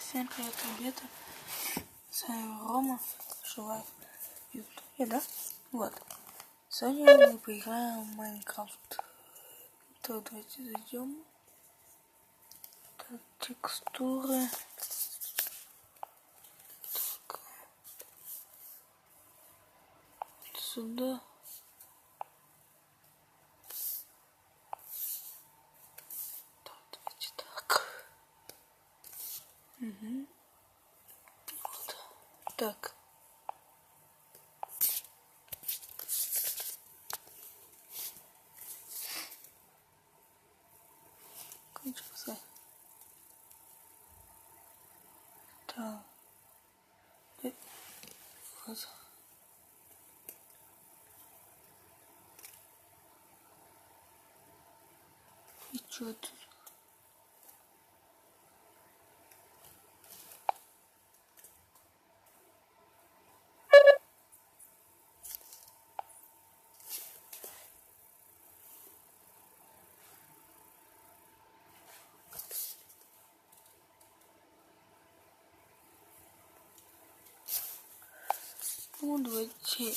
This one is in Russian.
Всем привет, ребята. С вами Рома. Желаю в Ютубе, да? Вот. Сегодня мы поиграем в Майнкрафт. Так, давайте зайдем. Так, текстуры. Так. Сюда. Так, давайте так. Угу. Вот. Так. Кончился. Так. Вот. И что тут? Ну, давайте